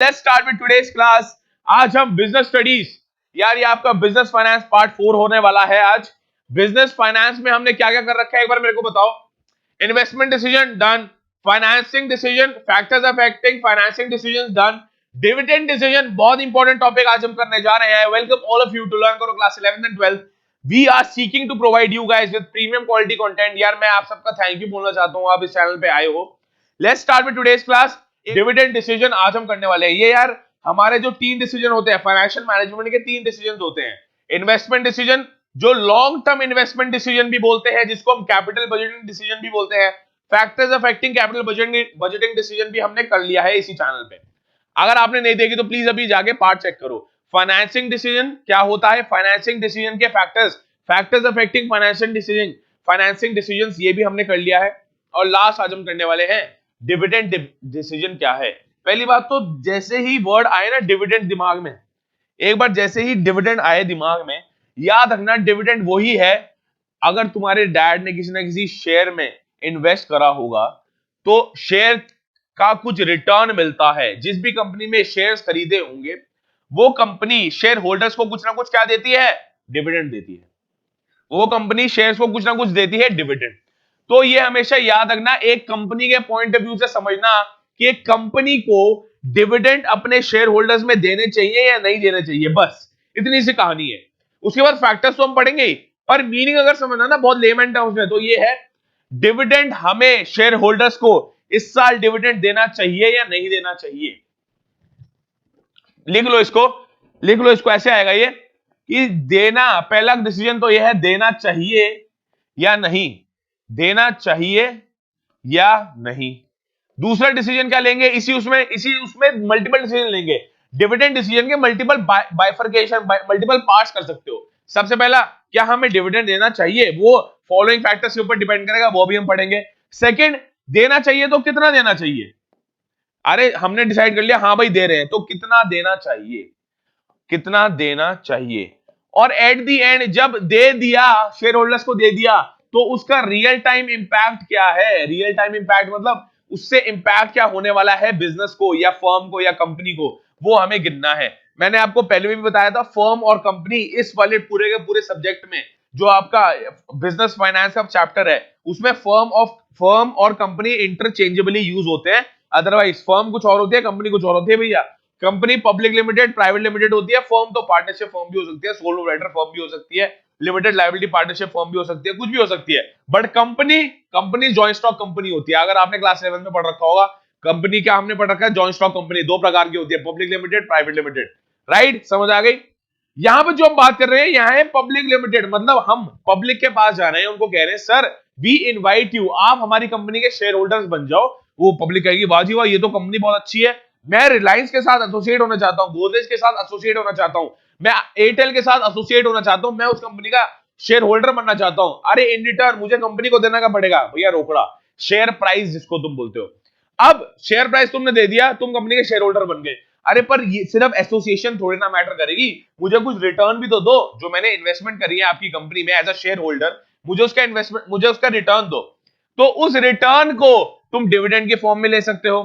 Let's start with today's class. आज हम business studies, यार ये आपका बिजनेस फाइनेंस पार्ट 4 होने वाला है। आज बिजनेस फाइनेंस में हमने क्या क्या कर रखा है एक बार मेरे को बताओ। Investment decision done, financing decision, factors affecting financing decision done, dividend decision बहुत इंपॉर्टेंट टॉपिक आज हम करने जा रहे हैं। Welcome all of you to learn Karo class 11th and 12th। We are seeking to provide you guys with premium quality content. यार मैं आप सबका थैंक यू बोलना चाहता हूं, आप इस चैनल पे आए हो। Let's start with today's class. Dividend decision आज हम करने वाले हैं। ये यार हमारे जो 3 डिसीजन होते हैं फाइनेंशियल मैनेजमेंट के, 3 डिसीजन होते हैं। इन्वेस्टमेंट डिसीजन, जो लॉन्ग टर्म इन्वेस्टमेंट डिसीजन भी बोलते हैं, जिसको हम कैपिटल बजटिंग डिसीजन भी बोलते हैं। Factors affecting capital budgeting decision भी हमने कर लिया है इसी चैनल पे। अगर आपने नहीं देखी तो प्लीज अभी जाके पार्ट चेक करो। फाइनेंसिंग डिसीजन क्या होता है, फाइनेंसिंग डिसीजन के फैक्टर्स अफेक्टिंग फाइनेंसिंग डिसीजन ये भी हमने कर लिया है। और लास्ट आज हम करने वाले हैं डिविडेंड डिसीजन क्या है। पहली बात तो जैसे ही वर्ड आए ना डिविडेंड दिमाग में, एक बार जैसे ही डिविडेंड आए दिमाग में, याद रखना डिविडेंड वही है। अगर तुम्हारे डैड ने किसी ना किसी शेयर में इन्वेस्ट करा होगा तो शेयर का कुछ रिटर्न मिलता है। जिस भी कंपनी में शेयर्स खरीदे होंगे वो कंपनी शेयर होल्डर्स को कुछ ना कुछ क्या देती है, डिविडेंड देती है। वो कंपनी शेयर्स को कुछ ना कुछ देती है डिविडेंड। तो ये हमेशा याद रखना, एक कंपनी के पॉइंट ऑफ व्यू से समझना कि एक कंपनी को डिविडेंड अपने शेयर होल्डर्स में देने चाहिए या नहीं देने चाहिए, बस इतनी सी कहानी है। उसके बाद फैक्टर्स तो हम पढ़ेंगे ही, पर मीनिंग अगर समझना ना बहुत लेमन टर्म्स में, तो ये है डिविडेंड हमें शेयर होल्डर्स को इस साल डिविडेंड देना चाहिए या नहीं देना चाहिए। लिख लो इसको, लिख लो इसको, ऐसे आएगा ये कि देना, पहला डिसीजन तो यह है देना चाहिए या नहीं, देना चाहिए या नहीं। दूसरा डिसीजन क्या लेंगे, इसी उसमें मल्टीपल डिसीजन लेंगे। डिविडेंड डिसीजन के मल्टीपल बाइफरकेशन, मल्टीपल पार्ट्स कर सकते हो। सबसे पहला, क्या हमें डिविडेंड देना चाहिए, वो फॉलोइंग फैक्टर्स के ऊपर डिपेंड करेगा, वो भी हम पढ़ेंगे। सेकंड, देना चाहिए तो कितना देना चाहिए। अरे हमने डिसाइड कर लिया हाँ भाई दे रहे हैं, तो कितना देना चाहिए, कितना देना चाहिए। और एट द एंड जब दे दिया, शेयर होल्डर्स को दे दिया, तो उसका रियल टाइम इंपैक्ट क्या है। रियल टाइम इंपैक्ट मतलब उससे इंपैक्ट क्या होने वाला है बिजनेस को या फर्म को या कंपनी को, वो हमें गिनना है। मैंने आपको पहले भी बताया था, फर्म और कंपनी इस वाले पूरे के पूरे सब्जेक्ट में, जो आपका बिजनेस फाइनेंस का चैप्टर है, उसमें फर्म और कंपनी इंटरचेंजेबली यूज होते हैं। अदरवाइज फर्म कुछ और होती है, कंपनी कुछ और होती है भैया। Company public limited, private limited होती है। फर्म तो पार्टनरशिप फर्म भी हो सकती है, सोल प्रोप्राइटर फर्म भी हो सकती है, लिमिटेड लायबिलिटी पार्टनरशिप फर्म भी हो सकती है, कुछ भी हो सकती है। But company joint stock company होती है। अगर आपने क्लास 11 में पढ़ रखा होगा, कंपनी क्या हमने पढ़ रखा है, जॉइंट स्टॉक कंपनी दो प्रकार की होती है, public limited, private limited. Right, समझ आ गई। यहां पर जो हम बात कर रहे हैं यहां है पब्लिक लिमिटेड, मतलब हम पब्लिक के पास जा रहे हैं, उनको कह रहे हैं सर वी इनवाइट यू, आप हमारी कंपनी के शेयर होल्डर्स बन जाओ। वो पब्लिक कहेगी वाह जी वाह, ये तो कंपनी बहुत अच्छी है, मैं रिलायंस के साथ एसोसिएट होना चाहता हूं, गोदरेज के साथ एसोसिएट होना चाहता हूं, मैं एयरटेल के साथ एसोसिएट होना चाहता हूं, मैं उस कंपनी का शेयर होल्डर बनना चाहता हूं। अरे इन रिटर्न मुझे कंपनी को देना का पड़ेगा भैया रोकड़ा, शेयर प्राइस जिसको तुम बोलते हो। अब शेयर प्राइस तुमने दे दिया, तुम कंपनी के शेयर होल्डर बन गए। अरे पर ये सिर्फ एसोसिएशन थोड़ी ना मैटर करेगी, मुझे कुछ रिटर्न भी तो दो। जो मैंने इन्वेस्टमेंट करी है आपकी कंपनी में एज अ शेयर होल्डर, मुझे उसका रिटर्न दो। तो उस रिटर्न को तुम डिविडेंड के फॉर्म में ले सकते हो,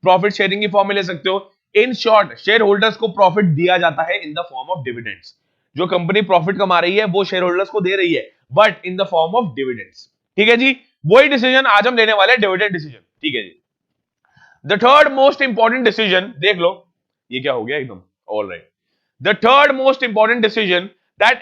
प्रॉफिट शेयरिंग की फॉर्म में ले सकते हो। इन शॉर्ट शेयर होल्डर्स को प्रॉफिट दिया जाता है in the form of dividends. जो कंपनी प्रॉफिट कमा रही है वो शेयर होल्डर्स को दे रही है, but in the form of dividends. ठीक है जी, वही डिसीजन आज हम लेने वाले हैं, डिविडेंड डिसीजन। ठीक है जी। The third most important decision, देख लो ये क्या हो गया एकदम, all right. The third most important decision that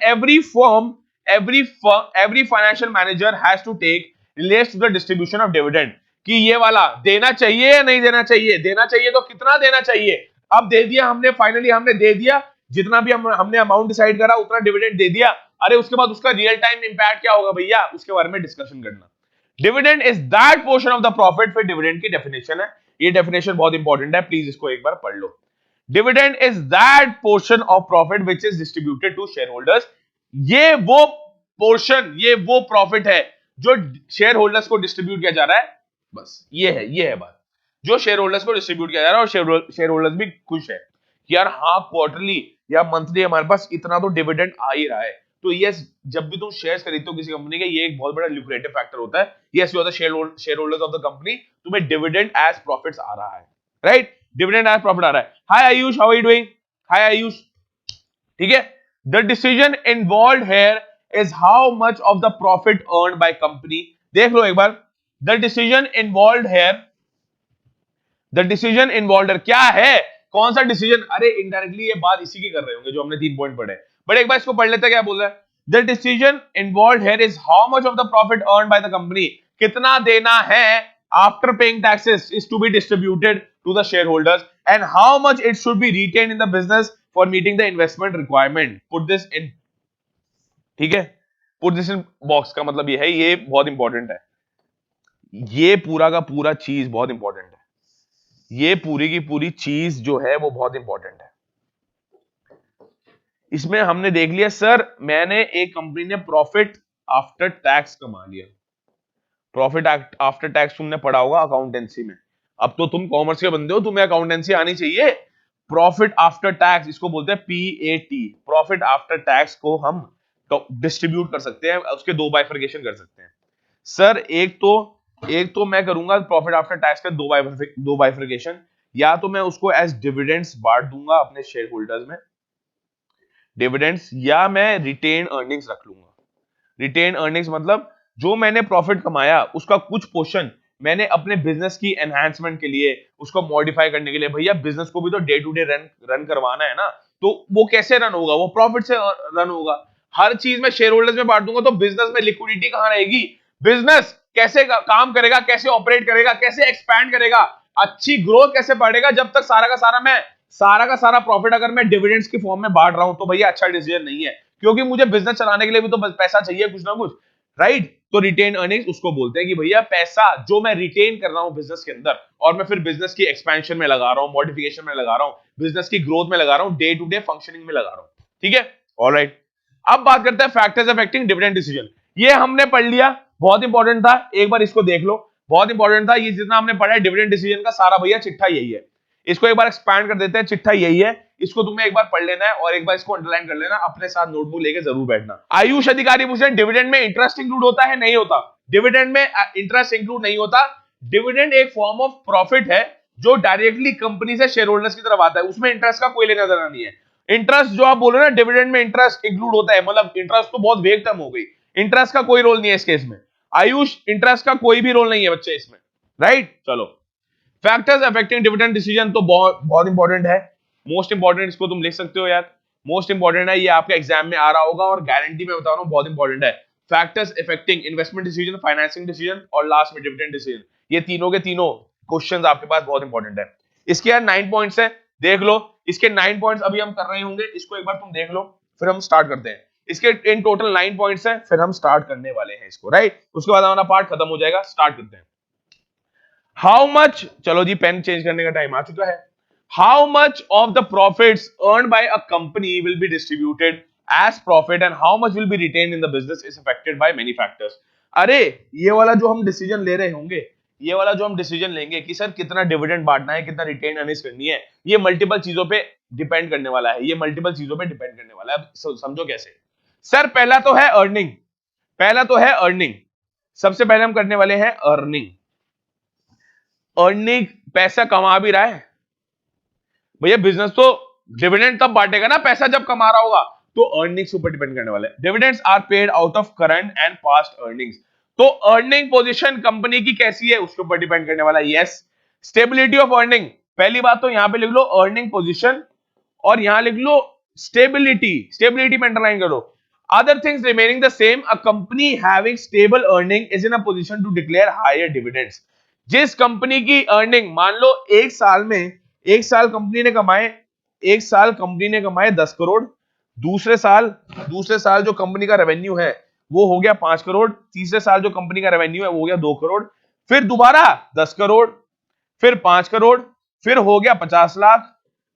every financial manager has to take relates to the distribution of dividend। कि ये वाला देना चाहिए या नहीं देना चाहिए, देना चाहिए तो कितना देना चाहिए। अब दे दिया हमने, फाइनली हमने दे दिया, जितना भी हमने अमाउंट डिसाइड करा उतना डिविडेंड दे दिया। अरे उसके बाद उसका रियल टाइम इंपैक्ट क्या होगा भैया, उसके बारे में डिस्कशन करना। Dividend is that portion of the profit, फिर डिविडेंड की डेफिनेशन है, ये डेफिनेशन बहुत इंपॉर्टेंट है, प्लीज इसको एक बार पढ़ लो। Dividend is that portion of profit which is distributed to share holders. ये वो पोर्शन, ये वो प्रॉफिट है जो शेयर होल्डर्स को डिस्ट्रीब्यूट किया जा रहा है। बस ये है बात, जो शेयर होल्डर्स को डिस्ट्रीब्यूट किया जा रहा है, और शेयर होल्डर्स भी खुश है कि यार हाँ क्वार्टरली या मंथली हमारे पास इतना तो डिविडेंड आ ही रहा है। तो यस, जब भी तुम शेयर्स खरीदते हो किसी कंपनी के, ये एक बहुत बड़ा ल्यूक्रेटिव फैक्टर होता है। Yes, you are the share holders of the company, तुम्हें डिविडेंड एज प्रॉफिट्स आ रहा है। राइट, डिविडेंड एज प्रॉफिट आ रहा है। Hi Ayush, how are you doing? Hi Ayush, ठीक है। The decision involve here is how much of the profit earn by company. देख लो एक बार, the decision involve here, the decision involve क्या है, कौन सा डिसीजन? अरे इनडायरेक्टली ये बात इसी की कर रहे होंगे जो हमने 3 पॉइंट पढ़े, बट एक बार इसको पढ़ लेते हैं क्या बोल रहा है। The decision involve here is how much of the profit earn by the company, कितना देना है after paying taxes is to be distributed to the share holders and how much it should be retain in the business for meeting the investment requirement. Put this in, ठीक है, put this in box का मतलब ये है, ये बहुत important है, ये पूरा का पूरा चीज बहुत इंपॉर्टेंट है, ये पूरी की पूरी चीज जो है वो बहुत इंपॉर्टेंट है। इसमें हमने देख लिया सर, मैंने एक कंपनी ने प्रॉफिट आफ्टर टैक्स कमा लिया, प्रॉफिट आफ्टर टैक्स तुमने पढ़ा होगा अकाउंटेंसी में, अब तो तुम कॉमर्स के बंदे हो, तुम्हें अकाउंटेंसी आनी चाहिए। प्रॉफिट आफ्टर टैक्स इसको बोलते हैं पीएटी, प्रॉफिट आफ्टर टैक्स को हम डिस्ट्रीब्यूट कर सकते हैं, उसके दो बाइफर्केशन कर सकते हैं। सर एक तो मैं करूंगा प्रॉफिट आफ्टर टैक्स के दो बाइफर्केशन, या तो मैं उसको एज डिविडेंड्स बांट दूंगा अपने शेयर होल्डर्स में डिविडेंड्स, या मैं रिटेन अर्निंग्स रख लूंगा। रिटेन अर्निंग्स मतलब जो मैंने प्रॉफिट कमाया उसका कुछ पोर्शन मैंने अपने बिजनेस की एनहांसमेंट के लिए, उसको मॉडिफाई करने के लिए, भैया बिजनेस को भी तो डे टू डे रन करवाना है ना, तो वो कैसे रन होगा, वो प्रॉफिट से रन होगा। हर चीज में शेयर होल्डर्स में बांट दूंगा तो बिजनेस में लिक्विडिटी कहां रहेगी, बिजनेस कैसे काम करेगा, कैसे ऑपरेट करेगा, कैसे एक्सपैंड करेगा, अच्छी ग्रोथ कैसे बढ़ेगा, जब तक सारा का सारा प्रॉफिट अगर मैं डिविडेंड्स की फॉर्म में बांट रहा हूं तो भैया अच्छा डिसीजन नहीं है, क्योंकि मुझे बिजनेस चलाने के लिए भी तो पैसा चाहिए कुछ ना कुछ, राइट। तो रिटेन अर्निंग्स उसको बोलते हैं कि भैया पैसा जो मैं रिटेन कर रहा हूं बिजनेस के अंदर और मैं फिर बिजनेस की एक्सपेंशन में लगा रहा हूं, मॉडिफिकेशन में लगा रहा हूं, बिजनेस की ग्रोथ में लगा रहा हूं, डे टू डे फंक्शनिंग में लगा रहा हूं, ठीक है, ऑलराइट। अब बात करते हैं फैक्टर्स अफेक्टिंग डिविडेंड डिसीजन, ये हमने पढ़ लिया, बहुत इंपॉर्टेंट था, एक बार इसको देख लो, बहुत इंपॉर्टेंट था, ये जितना हमने पढ़ा है डिविडेंड डिसीजन का सारा भैया चिट्ठा यही है। इसको एक बार एक्सपैंड कर देते हैं, चिट्ठा यही है, इसको तुम्हें एक बार पढ़ लेना है और एक बार इसको अंडरलाइन कर लेना, अपने साथ नोटबुक लेके जरूर बैठना। आयुष अधिकारी पूछ रहे हैं डिविडेंड में इंटरेस्ट इंक्लूड होता है? नहीं होता, डिविडेंड में इंटरेस्ट इंक्लूड नहीं होता। डिविडेंड एक फॉर्म ऑफ प्रॉफिट है जो डायरेक्टली कंपनी से शेयर होल्डर्स की तरफ आता है, उसमें इंटरेस्ट का कोई लेना देना नहीं है। इंटरेस्ट जो आप बोल रहे हो ना डिविडेंड में इंटरेस्ट इंक्लूड होता है, मतलब इंटरेस्ट तो बहुत वेग टर्म हो गई, इंटरेस्ट का कोई रोल नहीं है इस केस में। आयुष इंटरेस्ट का कोई भी रोल नहीं है बच्चे इसमें, राइट। चलो, फैक्टर्स अफेक्टिंग डिविडेंड डिसीजन तो बहुत इंपॉर्टेंट है, मोस्ट इंपॉर्टेंट, इसको तुम लिख सकते हो यार, मोस्ट इंपॉर्टेंट है, ये आपके एग्जाम में आ रहा होगा और गारंटी में बता रहा हूं बहुत इंपॉर्टेंट है। Factors affecting investment decision, financing decision और लास्ट में डिविडेंड डिसीजन, ये तीनों के तीनों क्वेश्चंस आपके पास बहुत इंपॉर्टेंट है। इसके यार 9 पॉइंट्स है, देख लो, इसके 9 पॉइंट्स अभी हम कर रहे होंगे, इसको एक बार तुम देख लो फिर हम स्टार्ट करते हैं। इसके इन टोटल 9 पॉइंट्स है, फिर हम स्टार्ट करने वाले हैं इसको, राइट, उसके बाद हमारा पार्ट खत्म हो जाएगा, स्टार्ट करते हैं। हाउ मच, चलो जी पेन चेंज करने का टाइम आ चुका है। How much of the profits earned by a company will be distributed as profit and how much will be retain in the business is affected by many factors. अरे ये वाला जो हम डिसीजन ले रहे होंगे, ये वाला जो हम डिसीजन लेंगे कि सर कितना डिविडेंड बांटना है, कितना रिटेन अर्निंग्स करनी है, ये मल्टीपल चीजों पे डिपेंड करने वाला है, ये मल्टीपल चीजों पे डिपेंड करने वाला है। अब समझो कैसे। सर पहला तो है अर्निंग, पहला तो है अर्निंग, सबसे पहले हम करने वाले हैं अर्निंग। अर्निंग पैसा कमा भी रहा है भैया, बिजनेस तो डिविडेंड तब बांटेगा ना पैसा जब कमा रहा होगा, तो अर्निंग्स के ऊपर डिपेंड करने वाला है। Dividends are paid out of current and past earnings, तो अर्निंग पोजीशन कंपनी की कैसी है उसके ऊपर डिपेंड करने वाला है। यस, स्टेबिलिटी ऑफ अर्निंग, पहली बात तो यहां पे लिख लो अर्निंग पोजीशन और यहां लिख लो स्टेबिलिटी, स्टेबिलिटी में अंडरलाइन करो। Other things remaining the same, a company having stable earning is in a position to declare higher dividends. जिस कंपनी की अर्निंग, मान लो एक साल में, एक साल कंपनी ने कमाए, एक साल कंपनी ने कमाए 10 करोड़, दूसरे साल जो कंपनी का रेवेन्यू है वो हो गया 5 करोड़, तीसरे साल जो कंपनी का रेवेन्यू है वो हो गया 2 करोड़, फिर दोबारा 10 करोड़, फिर 5 करोड़, फिर हो गया 50 लाख।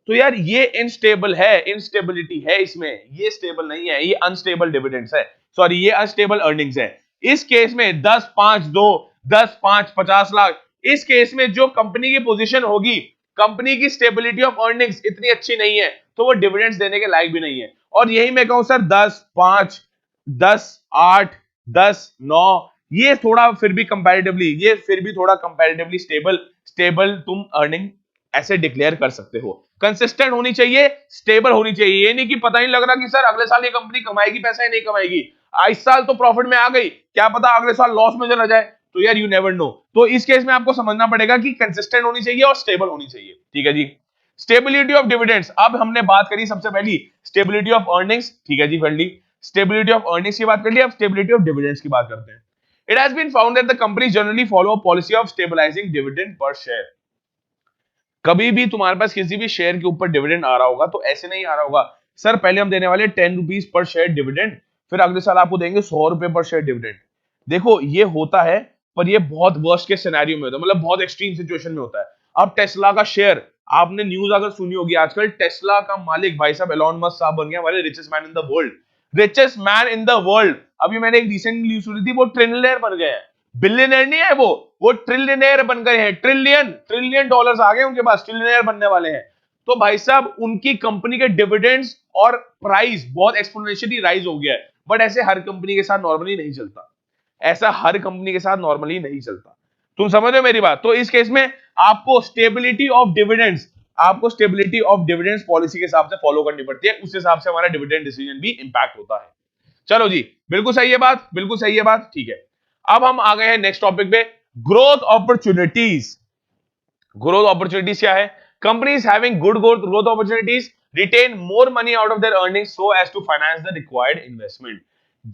तो यार ये इनस्टेबल है, इनस्टेबिलिटी है इसमें, ये स्टेबल नहीं है, ये अनस्टेबल डिविडेंड्स है, सॉरी ये अनस्टेबल अर्निंग्स है। इस केस में 10 5 2, 10 5 50 लाख, इस केस में जो कंपनी की पोजीशन होगी, कंपनी की स्टेबिलिटी ऑफ अर्निंग्स इतनी अच्छी नहीं है तो वो डिविडेंड्स देने के लायक भी नहीं है। और यही मैं कहूं सर 10 5 10 8 10 9, ये थोड़ा फिर भी कंपैरेटिवली, ये फिर भी थोड़ा कंपैरेटिवली स्टेबल तुम अर्निंग ऐसे डिक्लेयर कर सकते हो। कंसिस्टेंट होनी चाहिए, स्टेबल होनी चाहिए। ये नहीं कि पता नहीं लग रहा कि सर अगले साल ये कंपनी कमाएगी पैसा या नहीं कमाएगी, इस साल तो प्रॉफिट में आ गई, क्या पता अगले साल लॉस में चला जाए, तो यार यू नेवर नो। तो इस केस में आपको समझना पड़ेगा कि कंसिस्टेंट होनी चाहिए और स्टेबल होनी चाहिए, ठीक है जी। स्टेबिलिटी ऑफ डिविडेंड्स, अब हमने बात करी सबसे पहली स्टेबिलिटी ऑफ अर्निंग्स, ठीक है जी, कर ली। स्टेबिलिटी ऑफ अर्निंग्स की बात कर ली, अब स्टेबिलिटी ऑफ डिविडेंड्स की बात करते हैं। It has been found that the company generally follow a policy of stabilising dividend per share. कभी भी तुम्हारे पास किसी भी शेयर के ऊपर डिविडेंड आ रहा होगा तो ऐसे नहीं आ रहा होगा, सर पहले हम देने वाले 10 रुपीज पर शेयर डिविडेंड, फिर अगले साल आपको देंगे 100 रुपए पर शेयर डिविडेंड। देखो ये होता है, पर ये बहुत वर्स्ट के सिनेरियो में होता है, मतलब बहुत एक्सट्रीम सिचुएशन में होता है। अब टेस्ला का शेयर, आपने न्यूज अगर सुनी होगी आजकल, टेस्ला का मालिक भाई साहब एलॉन मस्क साहब बन गया हमारे richest man in the world. Richest man in the world, अभी मैंने एक रिसेंट न्यूज सुनी थी, वो ट्रिलियनर बन गए हैं। बिलियनर नहीं है वो ट्रिलियनर बन गए हैं। ट्रिलियन ट्रिलियन डॉलर्स आ गए उनके पास, ट्रिलियनर बनने वाले हैं। तो भाई साहब उनकी कंपनी के डिविडेंड्स और प्राइस बहुत एक्सपोनेंशियली राइज हो गया है। बट ऐसे हर कंपनी के साथ नॉर्मली नहीं चलता, ऐसा हर कंपनी के साथ नॉर्मली नहीं चलता। तुम समझ रहे हो मेरी बात? तो इस केस में आपको स्टेबिलिटी ऑफ डिविडेंड्स, आपको स्टेबिलिटी ऑफ डिविडेंड्स पॉलिसी के हिसाब से फॉलो करनी पड़ती है, उस हिसाब से हमारा डिविडेंड डिसीजन भी इंपैक्ट होता है। चलो जी, बिल्कुल सही है बात, बिल्कुल सही है बात, ठीक है। अब हम आ गए हैं नेक्स्ट टॉपिक पे, ग्रोथ अपॉर्चुनिटीज। ग्रोथ अपॉर्चुनिटीज क्या है? Companies having good growth opportunities retain more money out of their earnings so as to finance the required investment.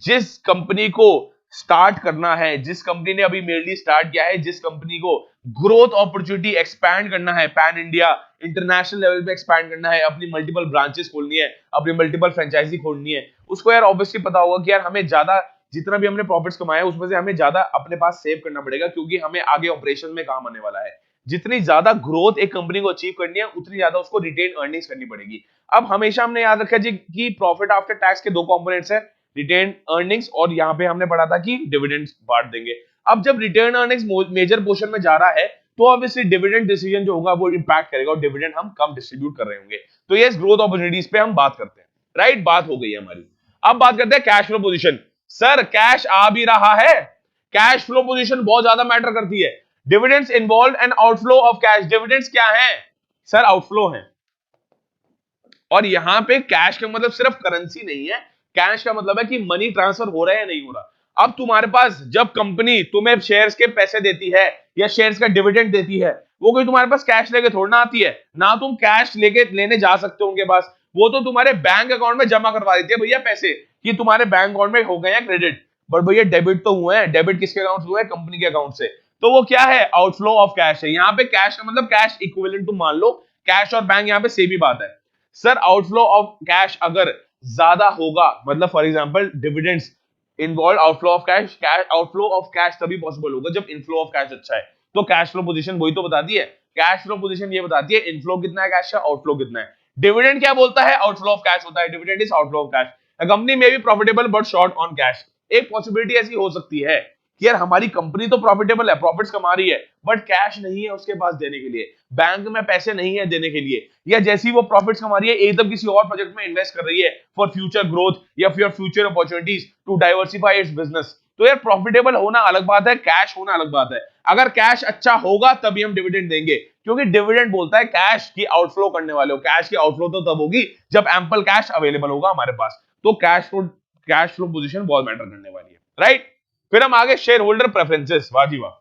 जिस कंपनी को स्टार्ट करना है, जिस कंपनी ने अभी मेनली स्टार्ट किया है, जिस कंपनी को ग्रोथ अपॉर्चुनिटी एक्सपैंड करना है, पैन इंडिया इंटरनेशनल लेवल पे एक्सपैंड करना है, अपनी मल्टीपल ब्रांचेस खोलनी है, अपनी मल्टीपल फ्रेंचाइजी खोलनी है, उसको यार ऑब्वियसली पता होगा कि यार हमें ज्यादा, जितना भी हमने प्रॉफिट्स कमाए उसमें से हमें ज्यादा अपने पास सेव करना पड़ेगा, क्योंकि हमें आगे ऑपरेशन में काम आने वाला है। जितनी ज्यादा ग्रोथ एक कंपनी को अचीव करनी है, उतनी ज्यादा उसको रिटेन अर्निंग्स करनी पड़ेगी। अब हमेशा हमने याद रखा जी कि प्रॉफिट आफ्टर टैक्स के दो कंपोनेंट्स है, रिटेन अर्निंग्स और यहां पे हमने पढ़ा था कि डिविडेंड्स बांट देंगे। अब जब रिटर्न अर्निंग्स मेजर पोर्शन में जा रहा है तो ऑब्वियसली डिविडेंड डिसीजन जो होगा वो इंपैक्ट करेगा और डिविडेंड हम कम डिस्ट्रीब्यूट कर रहे होंगे। तो यस, ग्रोथ अपॉर्चुनिटीज पे हम बात करते हैं, राइट, बात हो गई है हमारी। अब बात करते हैं cash flow position. Sir cash आ भी रहा है, कैश फ्लो पोजीशन बहुत ज्यादा मैटर करती है। Dividends involve and outflow of cash. Dividends क्या है सर? आउटफ्लो है। और यहां पे कैश का मतलब सिर्फ करेंसी नहीं है, कैश का मतलब है कि मनी ट्रांसफर हो रहा है या नहीं हो रहा। अब तुम्हारे पास जब कंपनी तुम्हें शेयर्स के पैसे देती है या शेयर्स का डिविडेंड देती है, वो कोई तुम्हारे पास कैश लेके थोड़ा ना आती है ना, तुम कैश लेके लेने जा सकते हो उनके पास, वो तो तुम्हारे बैंक अकाउंट में जमा करवा देती है भैया पैसे, कि तुम्हारे बैंक अकाउंट में हो गए हैं क्रेडिट। बट भैया डेबिट तो हुए हैं, डेबिट किसके अकाउंट से हुआ है? कंपनी के अकाउंट से। तो वो क्या है? आउटफ्लो ऑफ कैश है। यहाँ पे कैश का मतलब कैश इक्विवेलेंट तुम मान लो, कैश और बैंक यहाँ पे सेम ही बात है। सर आउटफ्लो ऑफ कैश अगर ज्यादा होगा, मतलब for example dividends involve outflow of cash, outflow of cash तभी पॉसिबल होगा जब इनफ्लो ऑफ कैश अच्छा है। तो कैश फ्लो पोजीशन वही तो बताती है, कैश फ्लो पोजीशन ये बताती है इनफ्लो कितना है कैश का, आउटफ्लो कितना है। डिविडेंड क्या बोलता है? आउटफ्लो ऑफ कैश होता है, dividend is outflow of cash. A company में भी profitable but short on cash. एक पॉसिबिलिटी ऐसी हो सकती है कि यार हमारी कंपनी तो प्रॉफिटेबल है, प्रॉफिट्स कमा रही है, बट कैश नहीं है उसके पास देने के लिए, बैंक में पैसे नहीं है देने के लिए, या जैसी वो प्रॉफिट्स कमा रही है एकदम किसी और प्रोजेक्ट में इन्वेस्ट कर रही है फॉर फ्यूचर ग्रोथ या for future opportunities to diversify its business. तो यार प्रॉफिटेबल होना अलग बात है, कैश होना अलग बात है। अगर कैश अच्छा होगा तभी हम डिविडेंड देंगे, क्योंकि डिविडेंड बोलता है कैश की आउटफ्लो करने वाले हो। कैश की आउटफ्लो तो तब होगी जब एम्पल कैश अवेलेबल होगा हमारे पास। तो कैश फ्लो पोजीशन बहुत मैटर करने वाली है, राइट। फिर हम आगे शेयर होल्डर प्रेफरेंसेस। वाह जी वाह,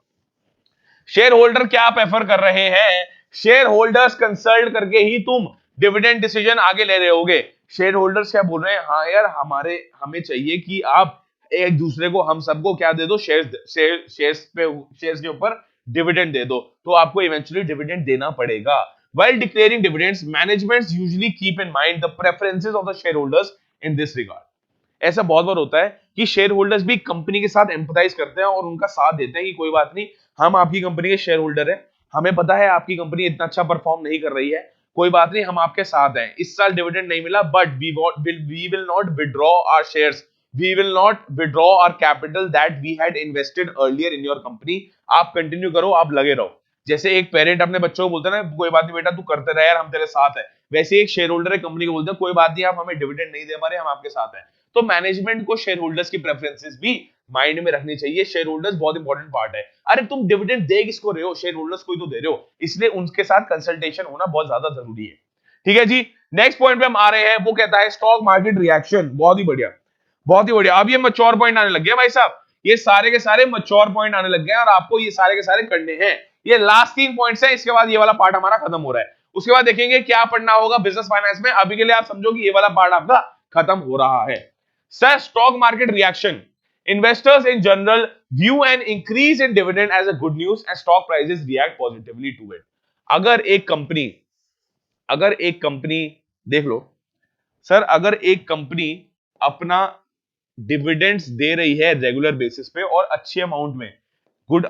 शेयर होल्डर क्या प्रेफर कर रहे हैं? शेयर होल्डर्स कंसल्ट करके ही तुम डिविडेंड डिसीजन आगे ले रहे होगे। शेयर होल्डर्स क्या बोल रहे हैं? हाँ यार हमें चाहिए कि आप एक दूसरे को, हम सबको क्या दे दो? शेयर्स के ऊपर डिविडेंड दे दो, तो आपको इवेंचुअली डिविडेंड देना पड़ेगा। While declaring dividends, managements usually keep in mind the preferences of the shareholders in this regard. ऐसा बहुत बार होता है कि शेयर होल्डर्स भी कंपनी के साथ एम्पथाइज करते हैं और उनका साथ देते हैं कि कोई बात नहीं, हम आपकी कंपनी के शेयर होल्डर हैं, हमें पता है आपकी कंपनी इतना अच्छा परफॉर्म नहीं कर रही है, कोई बात नहीं, हम आपके साथ हैं। इस साल डिविडेंड नहीं मिला, but we will not withdraw our shares, we will not withdraw our capital that we had invested earlier in your company. आप कंटिन्यू करो, आप लगे रहो। जैसे एक पेरेंट अपने बच्चों को बोलता है ना, कोई बात नहीं बेटा तू करते रह यार, हम तेरे साथ हैं, वैसे एक शेयर होल्डर है कंपनी को बोलते हैं कोई बात नहीं आप हमें डिविडेंड नहीं दे पा रहे, हम आपके साथ हैं। तो मैनेजमेंट को शेयर होल्डर्स की प्रेफरेंसेस भी माइंड में रखनी चाहिए। शेयर होल्डर्स बहुत इंपॉर्टेंट पार्ट है। अरे तुम डिविडेंड दे किसको रहे हो, शेयर होल्डर्स को ही तो दे रहे हो, इसलिए उनके साथ कंसल्टेशन होना बहुत ज्यादा जरूरी है। ठीक है जी, नेक्स्ट पॉइंट पे हम आ रहे हैं, वो कहता है स्टॉक मार्केट रिएक्शन। बहुत ही बढ़िया, बहुत ही बढ़िया। अब ये मैच्योर पॉइंट आने लग गया भाई साहब, ये सारे के सारे मैच्योर पॉइंट आने लग गए और आपको ये सारे के सारे करने हैं। ये लास्ट 3 पॉइंट्स हैं, इसके बाद ये वाला पार्ट हमारा खत्म हो रहा है। उसके बाद देखेंगे क्या पढ़ना होगा बिजनेस फाइनेंस में। अभी के लिए आप समझो कि ये वाला पार्ट आपका खत्म हो रहा है। Sir stock market reaction, investors in general view an increase in dividend as a good news and stock prices react positively to it. अगर एक कंपनी देख लो सर, अगर एक कंपनी अपना डिविडेंड्स दे रही है रेगुलर बेसिस पे और अच्छे अमाउंट में, गुड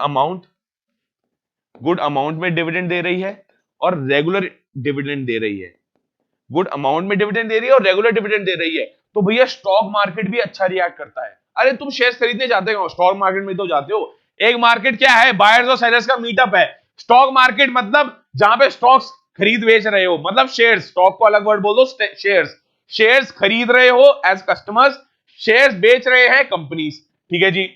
अमाउंट में डिविडेंड दे रही है और रेगुलर डिविडेंड दे रही है, गुड अमाउंट में डिविडेंड दे रही है और रेगुलर डिविडेंड दे रही है, तो भैया स्टॉक मार्केट भी अच्छा रिएक्ट करता है। अरे तुम शेयर खरीदने जाते हो स्टॉक मार्केट में तो जाते हो, एक मार्केट क्या है, बायर्स और सेलर्स का मीटअप है। स्टॉक मार्केट मतलब जहां पे स्टॉक्स खरीद बेच रहे हो, मतलब शेयर्स, स्टॉक को अलग वर्ड बोल दो, शेयर्स खरीद रहे हो एज कस्टमर्स, शेयर्स बेच रहे हैं कंपनीज। ठीक है जी।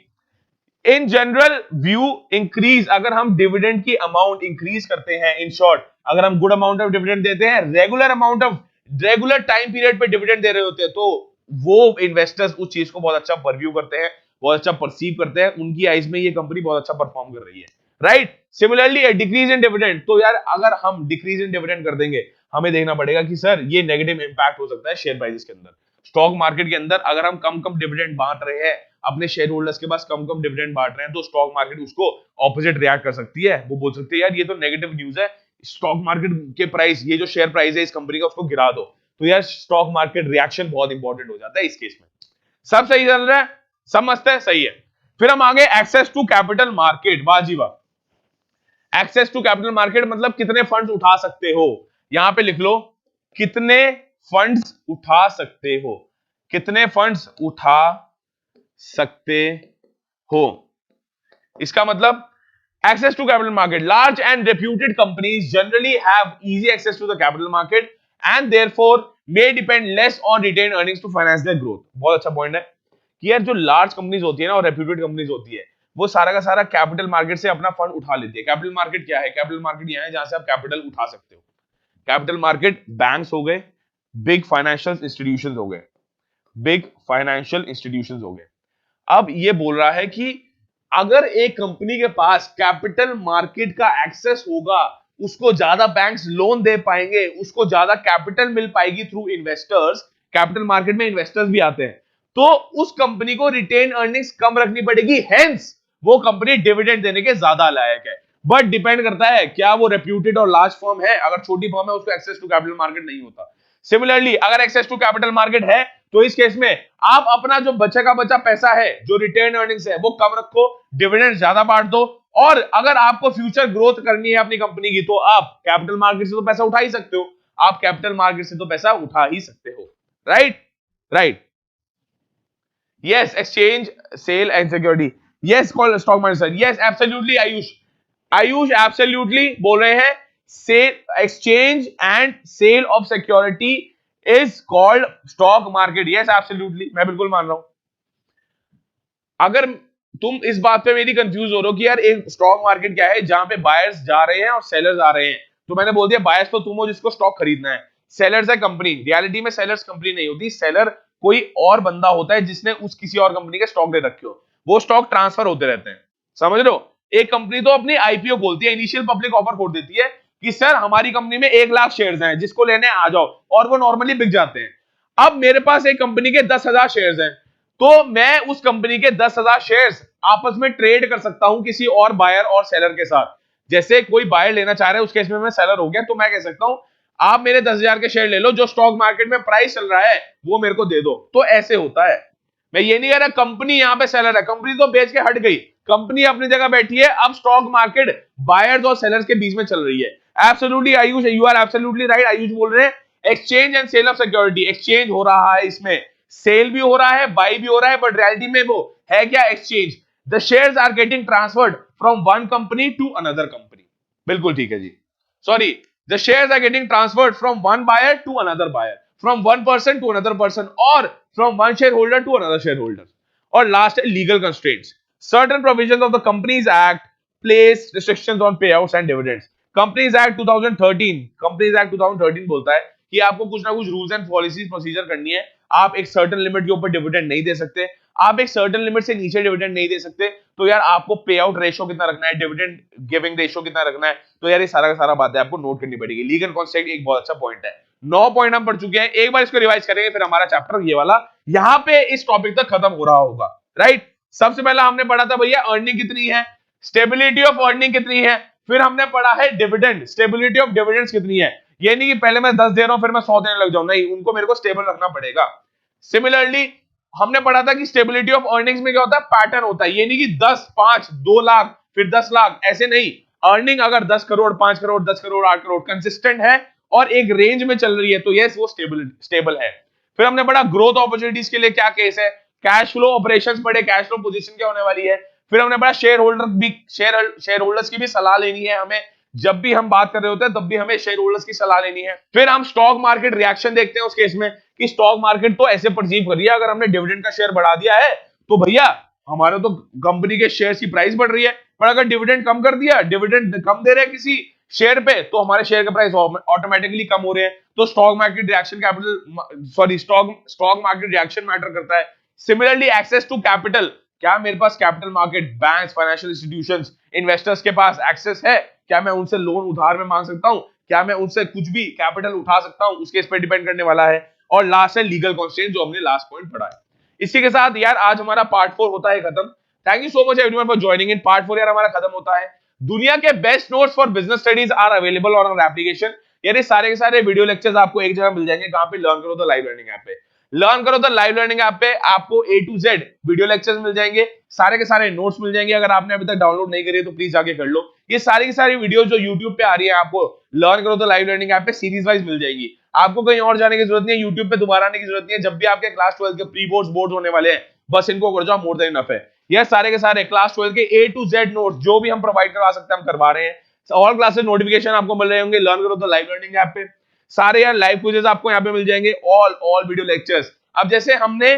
इन जनरल व्यू इंक्रीज, अगर हम डिविडेंड की अमाउंट इंक्रीज करते हैं, इन शॉर्ट अगर हम गुड अमाउंट ऑफ डिविडेंड देते हैं, रेगुलर टाइम पीरियड पे डिविडेंड दे रहे होते हैं, तो वो इन्वेस्टर्स उस चीज को बहुत अच्छा परव्यू करते हैं, बहुत अच्छा परसीव करते हैं, उनकी आइज में ये कंपनी बहुत अच्छा परफॉर्म कर रही है। Right, similarly decrease in dividend, तो यार अगर हम डिक्रीज इन डिविडेंड कर देंगे, हमें देखना पड़ेगा कि सर ये नेगेटिव इंपैक्ट हो सकता है शेयर प्राइसेस के अंदर। स्टॉक मार्केट के अंदर अगर हम कम कम डिविडेंड बांट रहे हैं, अपने शेयर होल्डर्स के पास कम कम डिविडेंड बांट रहे हैं, तो स्टॉक मार्केट उसको ऑपोजिट रिएक्ट कर सकती है। वो बोल सकती है यार ये तो नेगेटिव न्यूज है, स्टॉक मार्केट के प्राइस, ये जो शेयर प्राइस है इस कंपनी का, उसको गिरा दो। तो यार स्टॉक मार्केट रिएक्शन बहुत इंपॉर्टेंट हो जाता है इस केस में। सब सही चल रहा है, सब मस्त है, सही है। फिर हम आगे एक्सेस टू कैपिटल मार्केट। बाजी वाह, एक्सेस टू कैपिटल मार्केट मतलब कितने फंड्स उठा सकते हो। यहां पे लिख लो कितने फंड्स उठा सकते हो, कितने फंड्स उठा सकते हो। इसका मतलब access to capital market, large and reputed companies generally have easy access to the capital market and therefore may depend less on retained earnings to finance their growth। बहुत अच्छा पॉइंट है कि यार जो लार्ज कंपनीज होती है ना और रेप्यूटेड कंपनीज होती है, वो सारा का सारा कैपिटल मार्केट से अपना फंड उठा लेती है। कैपिटल मार्केट क्या है, कैपिटल मार्केट यहां है जहां से आप कैपिटल उठा सकते हो। कैपिटल मार्केट बैंक्स हो गए, बिग फाइनेंशियल इंस्टीट्यूशंस हो गए, बिग फाइनेंशियल इंस्टीट्यूशंस हो गए। अब ये बोल रहा है कि अगर एक कंपनी के पास कैपिटल मार्केट का एक्सेस होगा, उसको ज्यादा बैंक्स लोन दे पाएंगे, उसको ज्यादा कैपिटल मिल पाएगी थ्रू इन्वेस्टर्स, कैपिटल मार्केट में इन्वेस्टर्स भी आते हैं, तो उस कंपनी को रिटेन अर्निंग्स कम रखनी पड़ेगी, हेंस वो कंपनी डिविडेंड देने के ज्यादा लायक है। बट डिपेंड करता है क्या वो रेप्यूटेड और लार्ज फर्म है, अगर छोटी फर्म है उसको एक्सेस टू कैपिटल मार्केट नहीं होता। सिमिलरली अगर एक्सेस टू कैपिटल मार्केट है, तो इस केस में आप अपना जो बचे का बचा पैसा है, जो रिटेन अर्निंग्स है, वो कम रखो, डिविडेंड ज्यादा बांट दो, और अगर आपको फ्यूचर ग्रोथ करनी है अपनी कंपनी की, तो आप कैपिटल मार्केट से तो पैसा उठा ही सकते हो, आप कैपिटल मार्केट से तो पैसा उठा ही सकते हो। Right right, yes, exchange sale and security, yes, call stock market sir, yes absolutely Ayush absolutely बोल रहे हैं, sale exchange and sale of security is called stock market, yes absolutely, मैं बिल्कुल मान रहा हूं। अगर तुम इस बात पे मेरी कंफ्यूज हो रहे हो कि यार एक स्टॉक मार्केट क्या है जहां पे बायर्स जा रहे हैं और सेलर्स आ रहे हैं, तो मैंने बोल दिया बायर्स तो तुम हो जिसको स्टॉक खरीदना है, सेलर्स है कंपनी। रियलिटी में सेलर्स कंपनी नहीं होती, सेलर कोई और बंदा होता है जिसने उस किसी और कंपनी के स्टॉक दे रखे हो, वो स्टॉक ट्रांसफर होते रहते हैं, समझ रहे हो। एक कंपनी तो अपनी आईपीओ खोलती है, इनिशियल पब्लिक ऑफर खोल देती है कि सर हमारी कंपनी में 1 लाख शेयर्स हैं, जिसको लेने आ जाओ, और वो नॉर्मली बिक जाते हैं। अब मेरे पास एक कंपनी के 10,000 शेयर्स हैं, तो मैं उस कंपनी के 10,000 शेयर्स आपस में ट्रेड कर सकता हूं किसी और बायर और सेलर के साथ। जैसे कोई बायर लेना चाह रहा है, उस केस में मैं सेलर हो गया, तो मैं कह सकता हूं आप मेरे 10,000 के शेयर ले लो, जो स्टॉक मार्केट में प्राइस चल रहा है वो मेरे को दे दो। तो ऐसे होता है। मैं ये नहीं कह रहा कंपनी यहां पे सेलर है, कंपनी तो बेच के हट गई, कंपनी अपनी जगह बैठी है, अब स्टॉक मार्केट बायर्स और सेलर्स के बीच में चल रही है। Absolutely Ayush, you are absolutely right, Ayush बोल रहे हैं exchange and sale of security, exchange हो रहा है इसमें, सेल भी हो रहा है, बाई भी हो रहा है, बट रियलिटी में वो है क्या, exchange. The shares are getting transferred from one company to another company. बिल्कुल ठीक है जी, sorry, the shares are getting transferred from one buyer to another buyer, from one person to another person और from one share holder to another share holder. और last है legal constraints. Certain provisions of the companies act place restrictions on pay outs and dividends. Companies act 2013 बोलता है कि आपको कुछ ना कुछ रूल्स एंड पॉलिसीज प्रोसीजर करनी है। आप एक सर्टेन लिमिट के ऊपर डिविडेंड नहीं दे सकते, आप एक सर्टेन लिमिट से नीचे डिविडेंड नहीं दे सकते। तो यार आपको पे आउट रेशियो कितना रखना है, डिविडेंड गिविंग रेशियो कितना रखना है, तो यार ये सारा का सारा बात है आपको नोट करनी पड़ेगी। लीगल कॉन्सेप्ट एक बहुत अच्छा पॉइंट है। 9 पॉइंट हम पढ़ चुके हैं, एक बार इसको रिवाइज करेंगे फिर हमारा चैप्टर ये वाला यहां पे इस टॉपिक तक खत्म हो रहा होगा। राइट, सबसे पहला हमने पढ़ा था भैया अर्निंग कितनी है, स्टेबिलिटी ऑफ अर्निंग कितनी है, फिर हमने पढ़ा है डिविडेंड, स्टेबिलिटी ऑफ डिविडेंड्स कितनी है। ये नहीं कि पहले मैं 10 दे रहा हूं फिर मैं 100 देने लग जाऊं, नहीं, उनको मेरे को स्टेबल रखना पड़ेगा। सिमिलरली हमने पढ़ा था कि स्टेबिलिटी ऑफ अर्निंग्स में क्या होता है, पैटर्न होता है। ये नहीं कि 10, 5, 2 लाख फिर 10 लाख, ऐसे नहीं। अर्निंग अगर 10 करोड़, 5 करोड़, 10 करोड़, 8 करोड़ कंसिस्टेंट है और एक रेंज में चल रही है तो यस वो स्टेबल है। फिर हमने पढ़ा ग्रोथ अपॉर्चुनिटीज के लिए क्या केस है, कैश फ्लो ऑपरेशंस पढ़े, कैश फ्लो पोजीशन क्या होने वाली है। फिर हमने पढ़ा शेयर होल्डर्स की भी सलाह लेनी है हमें, जब भी हम बात कर रहे होते हैं तब भी हमें शेयर होल्डर्स की सलाह लेनी है। फिर हम स्टॉक मार्केट रिएक्शन देखते हैं उस केस में कि स्टॉक मार्केट तो ऐसे परसीव कर रही है, अगर हमने डिविडेंड का शेयर बढ़ा दिया है तो भैया हमारे तो कंपनी के शेयर की प्राइस बढ़ रही है, पर अगर डिविडेंड कम कर दिया, डिविडेंड कम दे रहे हैं किसी शेयर पे, तो हमारे शेयर का प्राइस ऑटोमेटिकली कम हो रहे हैं। तो stock market reaction stock market reaction matter करता है। सिमिलरली एक्सेस टू कैपिटल, क्या मेरे पास capital market, banks, financial institutions, investors के पास एक्सेस है, क्या मैं उनसे लोन उधार में मांग सकता हूं, क्या मैं उनसे कुछ भी कैपिटल उठा सकता हूं, उसके इस पे डिपेंड करने वाला है। और लास्ट है लीगल कॉन्स्ट्रेंट, जो हमने लास्ट पॉइंट पढ़ा है। इसी के साथ यार आज हमारा पार्ट 4 होता है खत्म। Thank you so much everyone for joining in. Part 4 यार हमारा खत्म होता है। दुनिया के best notes for business studies are available on our application. यार ये सारे के सारे वीडियो लेक्चर्स आपको एक जगह मिल जाएंगे, कहां पे, लर्न करो द लाइव लर्निंग ऐप पे। लर्न करो तो लाइव लर्निंग ऐप पे आपको A to Z video lectures मिल जाएंगे, सारे के सारे नोट्स मिल जाएंगे। अगर आपने अभी तक डाउनलोड नहीं करी है तो प्लीज जाके कर लो। ये सारी की सारी वीडियो जो YouTube पे आ रही है आपको लर्न करो तो लाइव लर्निंग ऐप पे सीरीज वाइज मिल जाएगी। आपको कहीं और जाने की जरूरत नहीं है, YouTube पे दोबारा आने की जरूरत नहीं है। जब भी आपके क्लास 12 के प्री बोर्ड्स बोर्ड होने वाले हैं, बस इनको कर जाओ, मोर देन इनफ है। ये सारे के सारे क्लास 12 के A to Z नोट्स जो भी हम प्रोवाइड करवा सकते हैं हम करवा रहे हैं। ऑल क्लासेस नोटिफिकेशन आपको मिल रहे होंगे लर्न करो तो लाइव लर्निंग ऐप पे। सारे यार लाइव क्विज़ेस आपको यहाँ पे मिल जाएंगे, ऑल वीडियो लेक्चर्स। अब जैसे हमने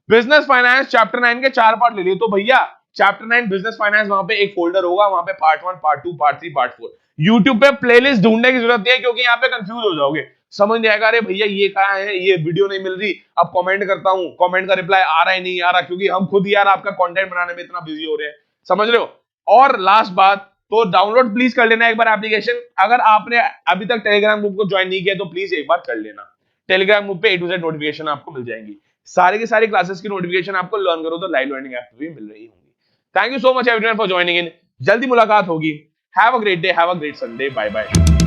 बिजनेस फाइनेंस चैप्टर 9 के 4 पार्ट ले लिए, तो भैया चैप्टर 9 बिजनेस फाइनेंस, वहां पे एक फोल्डर होगा, वहां पे part 1, part 2, part 3, part 4। YouTube पे प्लेलिस्ट ढूंढने की जरूरत नहीं है, क्योंकि यहाँ पे कंफ्यूज हो जाओगे, समझ नहीं आएगा, अरे भैया ये कहाँ है, ये वीडियो नहीं मिल रही। अब कमेंट करता हूँ, कमेंट का रिप्लाई आ रहा है नहीं आ रहा, क्योंकि हम खुद यार आपका कंटेंट बनाने में इतना बिजी हो रहे हैं, समझ रहे हो। और लास्ट बात, तो डाउनलोड प्लीज कर लेना एक बार एप्लीकेशन। अगर आपने अभी तक टेलीग्राम ग्रुप को ज्वाइन नहीं किया तो प्लीज एक बार कर लेना। टेलीग्राम ग्रुप पे A to Z नोटिफिकेशन आपको मिल जाएंगी, सारे के सारे क्लासेस की नोटिफिकेशन आपको लर्न करो तो लाइव लर्निंग ऐप पे भी मिल रही होंगी। Thank you so much everyone for joining in. जल्दी मुलाकात होगी। Have a great day, have a great Sunday, bye bye.